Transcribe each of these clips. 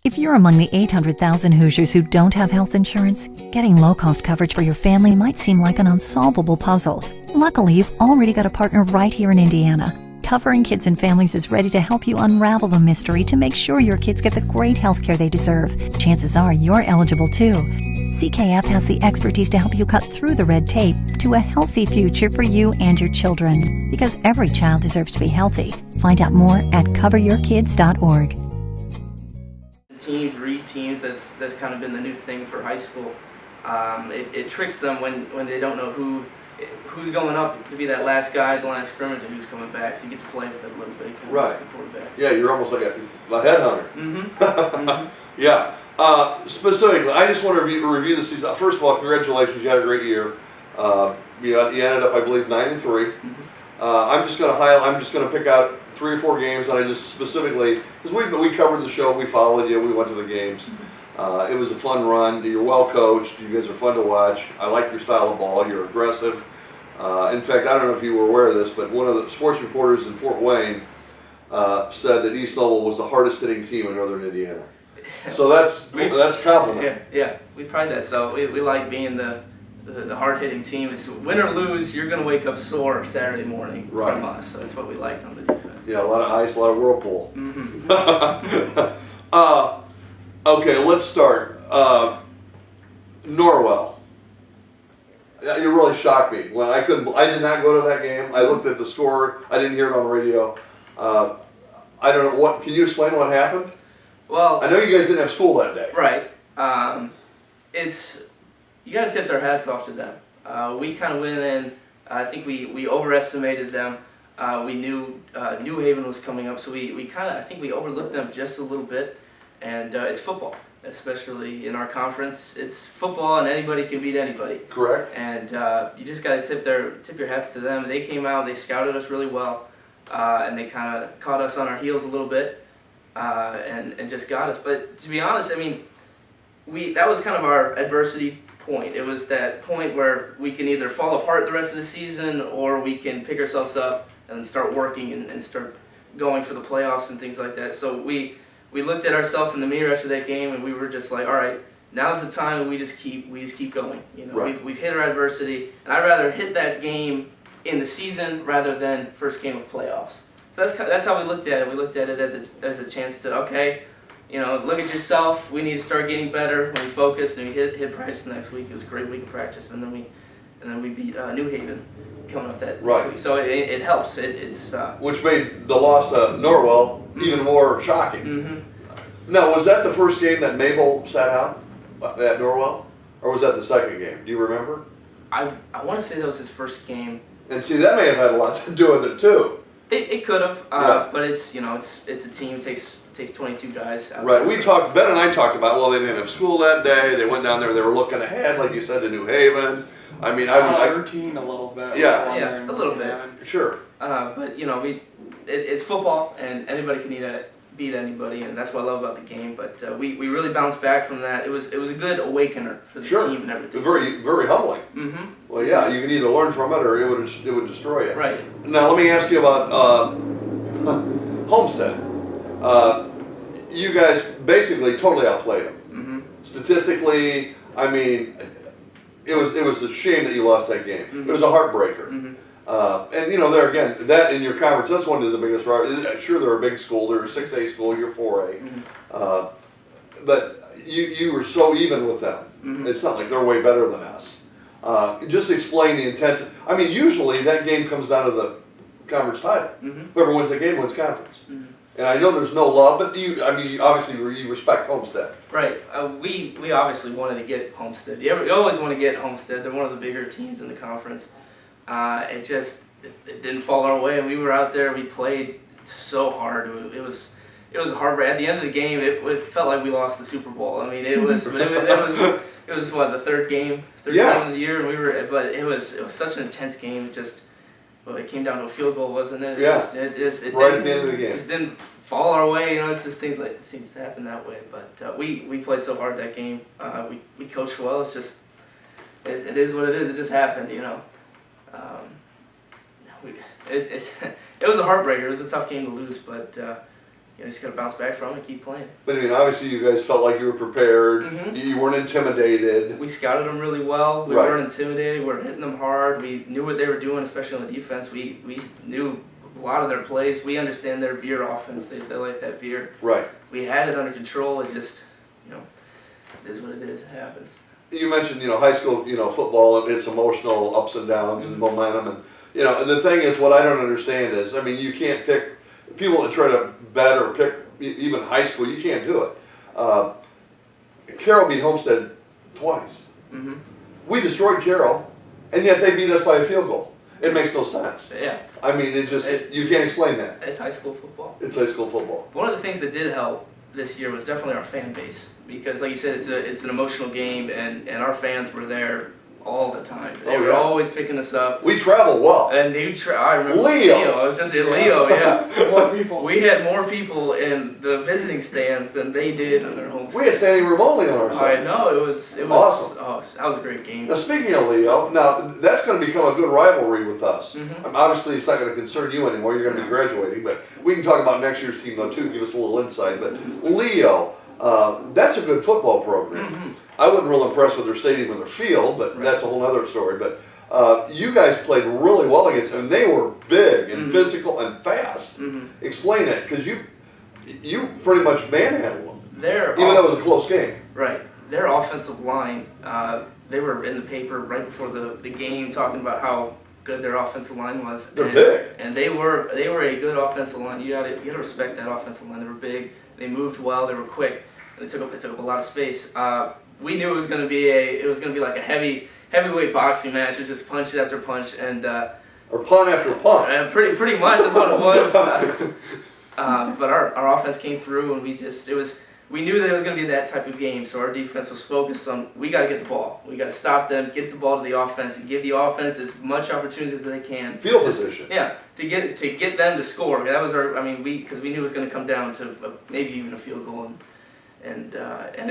If you're among the 800,000 Hoosiers who don't have health insurance, getting low-cost coverage for your family might seem like an unsolvable puzzle. Luckily, you've already got a partner right here in Indiana. Covering Kids and Families is ready to help you unravel the mystery to make sure your kids get the great health care they deserve. Chances are you're eligible too. CKF has the expertise to help you cut through the red tape to a healthy future for you and your children. Because every child deserves to be healthy. Find out more at coveryourkids.org. Teams read teams. That's kind of been the new thing for high school. It tricks them when they don't know who's going up to be that last guy at the line of scrimmage and who's coming back. So you get to play with it a little bit. Kind of right. The quarterbacks. Yeah, you're almost like a headhunter. Mm-hmm. Yeah. Specifically, I just want to review the season. First of all, congratulations. You had a great year. You ended up, I believe, 9-3. Mm-hmm. I'm just going to highlight. I'm just going to pick out 3 or 4 games, and I just specifically because we covered the show, we followed you, we went to the games. It was a fun run. You're well coached. You guys are fun to watch. I like your style of ball. You're aggressive. In fact, I don't know if you were aware of this, but one of the sports reporters in Fort Wayne said that East Louisville was the hardest hitting team in Northern Indiana. So that's a compliment. Yeah, we pride that. So we like being the hard-hitting team. It's win or lose, you're going to wake up sore Saturday morning from us. So that's what we liked on the defense. Yeah, a lot of ice, a lot of whirlpool. Mm-hmm. Okay, let's start. Norwell. You really shocked me when I did not go to that game. I looked at the score. I didn't hear it on the radio. I don't know can you explain what happened? Well, I know you guys didn't have school that day. Right. You got to tip their hats off to them. We kind of went in. I think we overestimated them. We knew New Haven was coming up, so I think we overlooked them just a little bit. And it's football, especially in our conference. It's football, and anybody can beat anybody. Correct. And you just got to tip your hats to them. They came out, they scouted us really well, and they kind of caught us on our heels a little bit, and just got us. But to be honest, I mean, that was kind of our adversity point. It was that point where we can either fall apart the rest of the season, or we can pick ourselves up and start working and start going for the playoffs and things like that. So we looked at ourselves in the mirror after that game, and we were just like, all right, now's the time, and we just keep going. You know, right. we've hit our adversity, and I'd rather hit that game in the season rather than first game of playoffs. So that's how we looked at it. We looked at it as a chance to, okay, you know, look at yourself. We need to start getting better. When we focused and we hit practice the next week, it was a great week of practice, and then we beat New Haven coming up that next week. So it helps. It's which made the loss to Norwell even more shocking. Mm-hmm. Now, was that the first game that Mabel sat out at Norwell, or was that the second game? Do you remember? I want to say that was his first game. And see, that may have had a lot to do with it too. It could have, but it's a team. It takes 22 guys. Right. Ben and I talked about, well, they didn't have school that day. They went down there. They were looking ahead, like you said, to New Haven. I mean, routine a little bit. Yeah, a little bit. Sure. But you know, it's football, and anybody can beat anybody, and that's what I love about the game. But we really bounced back from that. It was a good awakener for the team and everything. Very, very humbling. Mm-hmm. Well, yeah, you can either learn from it or it would destroy you. Right. Now, let me ask you about Homestead. You guys basically totally outplayed them. Mm-hmm. Statistically, I mean, it was a shame that you lost that game. Mm-hmm. It was a heartbreaker. Mm-hmm. And you know, there again, that in your conference, that's one of the biggest rivals. Sure, they're a big school. They're a 6A school. You're 4A. Mm-hmm. But you were so even with them. Mm-hmm. It's not like they're way better than us. Just explain the intensity. I mean, usually that game comes down to the conference title. Mm-hmm. Whoever wins the game wins conference. Mm-hmm. And I know there's no love, but obviously you respect Homestead. Right. We obviously wanted to get Homestead. You always want to get Homestead. They're one of the bigger teams in the conference. It didn't fall our way, and we were out there. We played so hard. It was hard. At the end of the game, it felt like we lost the Super Bowl. I mean, it was what, the third game of the year, and but it was such an intense game. It came down to a field goal, wasn't it? Yeah. It right at the end of the game. Just didn't fall our way. You know, it's just things like it seems to happen that way. But we played so hard that game. We coached well. It's just it is what it is. It just happened. You know. It was a heartbreaker. It was a tough game to lose, but just got to bounce back from it and keep playing. But I mean, obviously you guys felt like you were prepared. Mm-hmm. You weren't intimidated. We scouted them really well. We weren't intimidated. We were hitting them hard. We knew what they were doing, especially on the defense. We knew a lot of their plays. We understand their veer offense. They like that veer. Right. We had it under control. It just, it is what it is. It happens. You mentioned, high school, football, it's emotional ups and downs and momentum. And, the thing is, what I don't understand is, I mean, you can't pick, people that try to bet or pick even high school, you can't do it. Carroll beat Homestead twice. Mm-hmm. We destroyed Carroll, and yet they beat us by a field goal. It makes no sense. Yeah. I mean, you can't explain that. It's high school football. It's high school football. One of the things that did help this year was definitely our fan base, because like you said, it's an emotional game, and our fans were there all the time. They were always picking us up. We travel well. And I remember Leo. I was just in Leo, yeah. More people. We had more people in the visiting stands than they did in their home stands. We had standing room only on our side. I know, it was awesome. Oh, that was a great game. Now, speaking of Leo, now that's going to become a good rivalry with us. Mm-hmm. Obviously, it's not going to concern you anymore. You're going to be graduating, but we can talk about next year's team though too. Give us a little insight. But Leo, that's a good football program. Mm-hmm. I wasn't real impressed with their stadium or their field, but that's a whole other story. But you guys played really well against them. They were big and physical and fast. Mm-hmm. Explain that, because you pretty much manhandled them, Even though it was a close game. Right. Their offensive line, they were in the paper right before the game talking about how good their offensive line was. They're big. And they were a good offensive line. You gotta respect that offensive line. They were big. They moved well. They were quick. They took up a lot of space. We knew it was going to be like a heavyweight boxing match. It was just punch after punch and or punt after punt. Pretty much that's what it was. But our offense came through, and we knew that it was going to be that type of game. So our defense was focused on, we got to get the ball. We got to stop them, get the ball to the offense, and give the offense as much opportunity as they can. Field position. Yeah, to get them to score. That was because we knew it was going to come down to maybe even a field goal, and then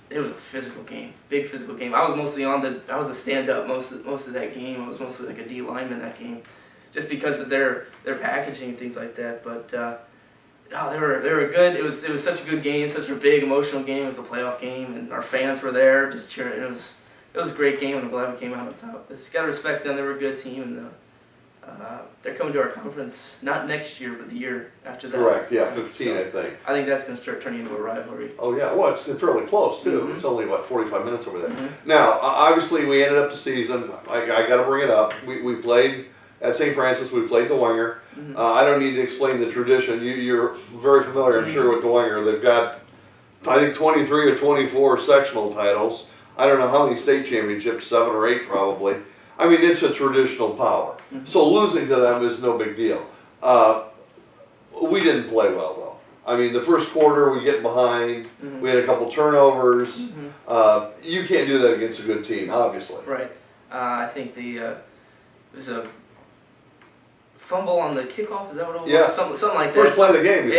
it was a physical game, big physical game. I was mostly I was a stand-up most of that game. I was mostly like a D lineman that game, just because of their packaging and things like that. But they were good. It was such a good game, such a big emotional game. It was a playoff game, and our fans were there just cheering. It was a great game, and I'm glad we came out on top. Just gotta respect them. They were a good team, and they're coming to our conference not next year, but the year after that. Correct. Yeah, 15, I think. I think that's going to start turning into a rivalry. Oh yeah, well it's fairly close too. Mm-hmm. It's only 45 minutes over there. Mm-hmm. Now, obviously, we ended up the season. I got to bring it up. We played at St. Francis. We played the Winger. Mm-hmm. I don't need to explain the tradition. You're very familiar, I'm sure, with the Winger. They've got, I think, 23 or 24 sectional titles. I don't know how many state championships, 7 or 8 probably. I mean, it's a traditional power. Mm-hmm. So losing to them is no big deal. We didn't play well, though. I mean, the first quarter we get behind. Mm-hmm. We had a couple turnovers. Mm-hmm. You can't do that against a good team, obviously. Right. I think it was a fumble on the kickoff. Is that what it was? Yeah. Something like that. First play of the game.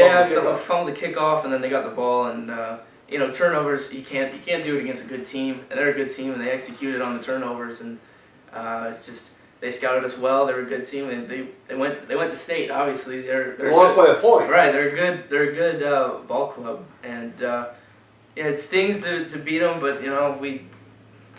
Fumbled the kickoff, and then they got the ball. And turnovers. You can't do it against a good team. And they're a good team, and they executed on the turnovers. And it's just, they scouted us well. They were a good team, and they went to state. Obviously, they're lost by a point. Right, they're a good ball club, and it stings to beat them, but we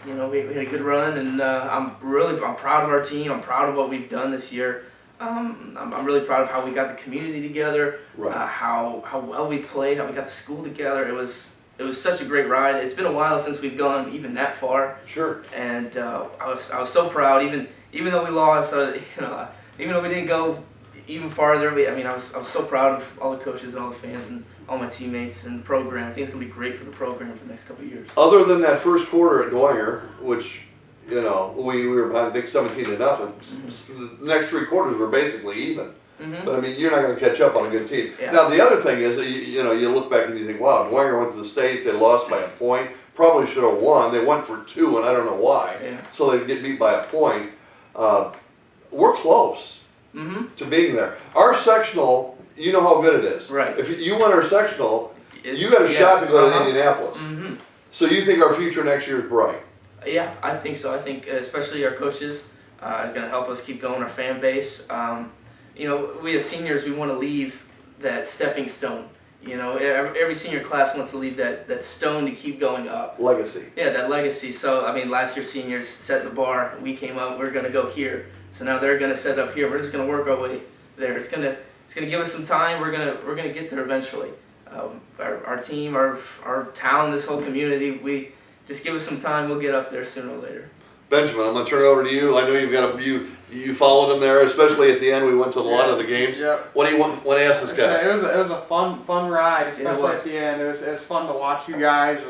had a good run, and I'm proud of our team. I'm proud of what we've done this year. I'm really proud of how we got the community together, right. How well we played, how we got the school together. It was such a great ride. It's been a while since we've gone even that far. Sure. And I was so proud, even though we lost, even though we didn't go even farther. I was so proud of all the coaches and all the fans and all my teammates and the program. I think it's gonna be great for the program for the next couple of years. Other than that first quarter at Dwyer, which we were behind, I think 17-0. Mm-hmm. The next 3 quarters were basically even. Mm-hmm. But I mean, you're not going to catch up on a good team. Yeah. Now the other thing is that you look back and you think, wow, Dwyer went to the state, they lost by a point, probably should have won. They went for 2, and I don't know why. Yeah. So they get beat by a point. We're close to being there. Our sectional, you know how good it is. Right. If you win our sectional, you got a shot to go to Indianapolis. Mm-hmm. So you think our future next year is bright? Yeah, I think so. I think especially our coaches is going to help us keep going. Our fan base. We as seniors, we want to leave that stepping stone. You know, every senior class wants to leave that stone to keep going up. Legacy. Yeah, that legacy. So, I mean, last year seniors set the bar. We came out, we're going to go here. So now they're going to set up here. We're just going to work our way there. It's going to give us some time. We're going to get there eventually. Our team, our town, this whole community, we just give us some time. We'll get up there sooner or later. Benjamin, I'm going to turn it over to you. I know you've got you followed him there, especially at the end. We went to a lot of the games. Yep. What do you want to ask this guy? It was a fun ride, especially at the end. It was fun to watch you guys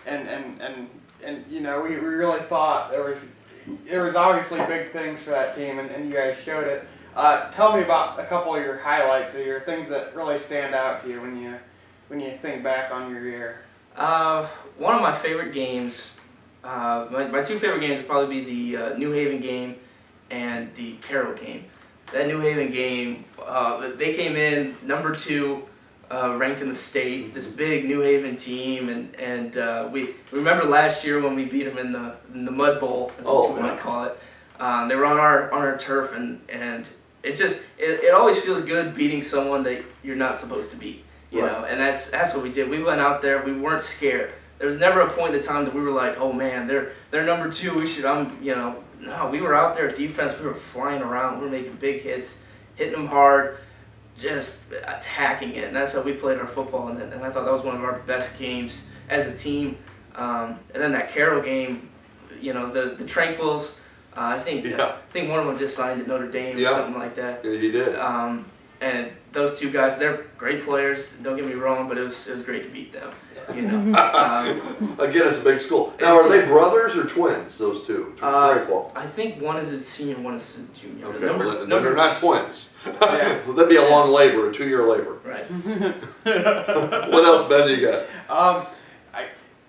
and you know, we really thought there was obviously big things for that team, and you guys showed it. Tell me about a couple of your highlights or your things that really stand out to you when you think back on your year. One of my favorite games. My two favorite games would probably be the New Haven game and the Carroll game. That New Haven game, they came in number 2, ranked in the state. This big New Haven team, and we remember last year when we beat them in the Mud Bowl, as we might call it. They were on our turf, and it always feels good beating someone that you're not supposed to beat. You know, and that's what we did. We went out there. We weren't scared. There was never a point in time that we were like, oh man, they're number 2. We should, no, we were out there defense. We were flying around. We were making big hits, hitting them hard, just attacking it. And that's how we played our football. And I thought that was one of our best games as a team. And then that Carroll game, you know, the Tranquils. I think one of them just signed at Notre Dame or something like that. Yeah, he did. And those two guys, they're great players. Don't get me wrong, but it was great to beat them. You know. Again, it's a big school. Now, are they brothers or twins? Those two. I think one is a senior, one is a junior. Okay, they're not twins. That'd be a long labor, a 2-year labor. Right. What else, Ben? You got?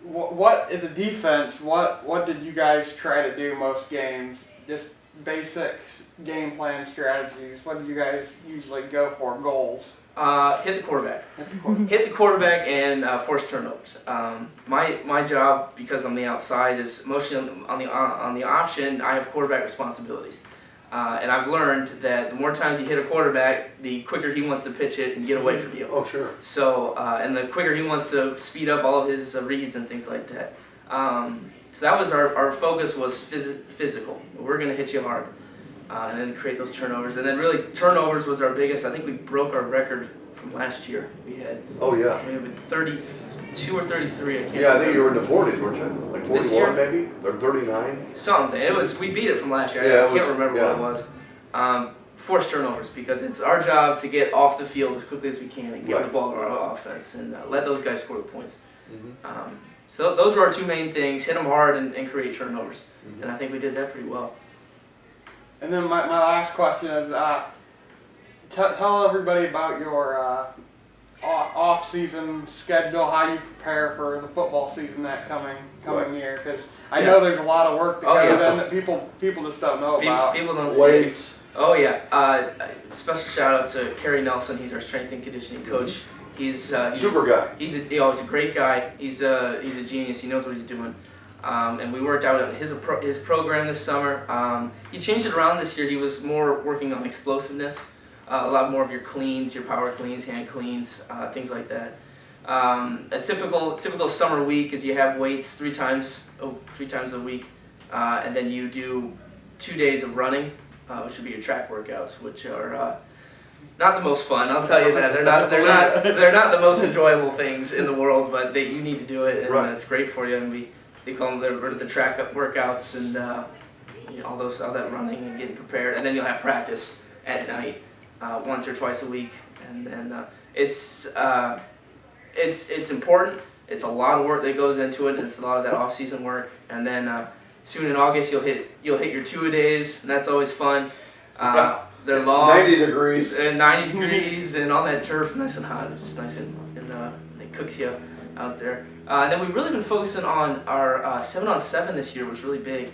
What is a defense? What did you guys try to do most games? Just basic game plan strategies. What did you guys usually go for? Goals? Hit the quarterback. Hit the quarterback and force turnovers. My job, because I'm the outside, is mostly on the option. I have quarterback responsibilities, and I've learned that the more times you hit a quarterback, the quicker he wants to pitch it and get away from you. Oh, sure. So and the quicker he wants to speed up all of his reads and things like that. So that was our focus was physical. We're going to hit you hard. And then create those turnovers. And then really, turnovers was our biggest. I think we broke our record from last year. We had 32 or 33, I can't remember. I think you were in the 40s, weren't you? Like 41 maybe? Or 39? Something. We beat it from last year. I can't remember what it was. Force turnovers, because it's our job to get off the field as quickly as we can and get the ball to our offense and let those guys score the points. Mm-hmm. So those were our two main things, hit them hard and create turnovers. Mm-hmm. And I think we did that pretty well. And then my last question is, tell everybody about your off-season schedule, how you prepare for the football season that coming year, because I know there's a lot of work that goes in that people just don't know about. People don't see weights. Oh yeah. Special shout out to Kerry Nelson. He's our strength and conditioning coach. He's super guy. He's a great guy. He's a genius. He knows what he's doing. And we worked out on his program this summer. He changed it around this year. He was more working on explosiveness, a lot more of your cleans, your power cleans, hand cleans, things like that. A typical summer week is you have weights three times a week, and then you do 2 days of running, which would be your track workouts, which are not the most fun. I'll tell you that they're not the most enjoyable things in the world, but you need to do it, and it's great for you. And they call them the track workouts and all that running and getting prepared, and then you'll have practice at night once or twice a week, and then it's important. It's a lot of work that goes into it, and it's a lot of that off-season work. And then soon in August you'll hit your 2-a-days, and that's always fun. They're long, 90 degrees, and on that turf, nice and hot, just nice and it cooks you out there. And then we've really been focusing on our 7-on-7 this year, was really big,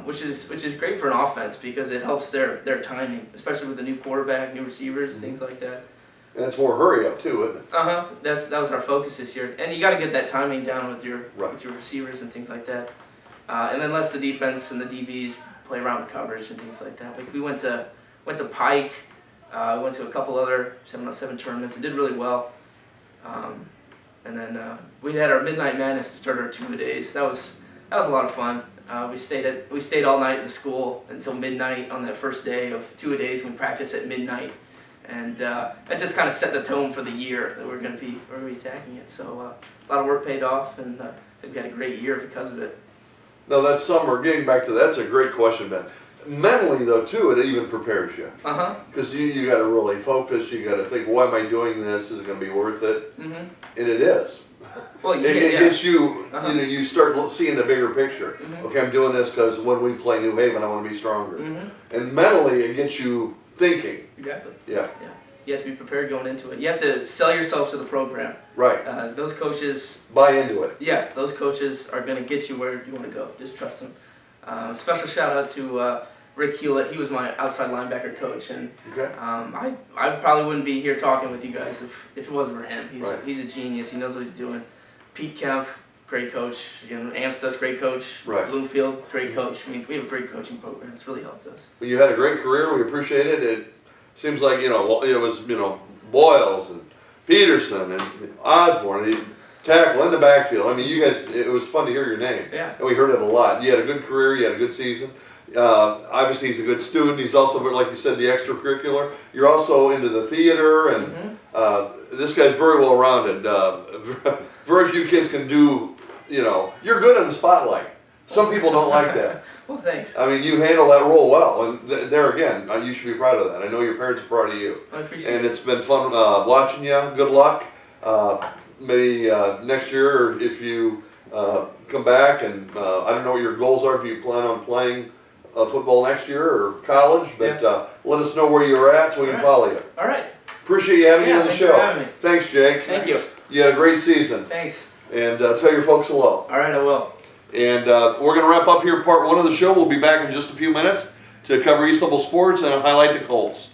which is great for an offense because it helps their timing, especially with the new quarterback, new receivers, things like that. And it's more hurry up too, isn't it? That was our focus this year, and you got to get that timing down with your receivers and things like that. And then lets the defense and the DBs play around with coverage and things like that. Like we went to Pike I went to a couple other 7-on-7 tournaments and did really well. And then we had our Midnight Madness to start our 2-a-days. That was a lot of fun. We stayed all night at the school until midnight on that first day of 2-a-days. We practiced at midnight, and that just kind of set the tone for the year that we're going to be attacking it. So a lot of work paid off, and I think we had a great year because of it. Now that summer, getting back to that's a great question, Ben. Mentally though too, it even prepares you. Because you got to really focus. You got to think, why am I doing this? Is it going to be worth it? And it is. Well, it gets you. You know, you start seeing the bigger picture. Okay, I'm doing this because when we play New Haven, I want to be stronger. And mentally, it gets you thinking. Exactly. Yeah. You have to be prepared going into it. You have to sell yourself to the program. Right. Those coaches buy into it. Yeah, those coaches are going to get you where you want to go. Just trust them. Special shout out to Rick Hewlett. He was my outside linebacker coach, and I probably wouldn't be here talking with you guys if it wasn't for him. He's a genius. He knows what he's doing. Pete Kemp, great coach. Amstutz, great coach. Bloomfield, great coach. I mean, we have a great coaching program. It's really helped us. Well, you had a great career. We appreciate it. It seems like it was Boyles and Peterson and Osborne. And tackle in the backfield. I mean, you guys. It was fun to hear your name. Yeah. And we heard it a lot. You had a good career. You had a good season. Obviously, he's a good student. He's also, like you said, the extracurricular. You're also into the theater, and this guy's very well rounded. Very few kids can do. You're good in the spotlight. Some people don't like that. Well, thanks. I mean, you handle that role well, and there again, you should be proud of that. I know your parents are proud of you. I appreciate it. And it's been fun watching you. Good luck. Maybe next year, or if you come back, and I don't know what your goals are. If you plan on playing football next year or college, but let us know where you're at so we can follow you. All right. Appreciate you having you on the thanks show. for having me. Thanks, Jake. Thank you. You had a great season. Thanks. And tell your folks hello. All right, I will. And we're going to wrap up here part 1 of the show. We'll be back in just a few minutes to cover East Level sports and highlight the Colts.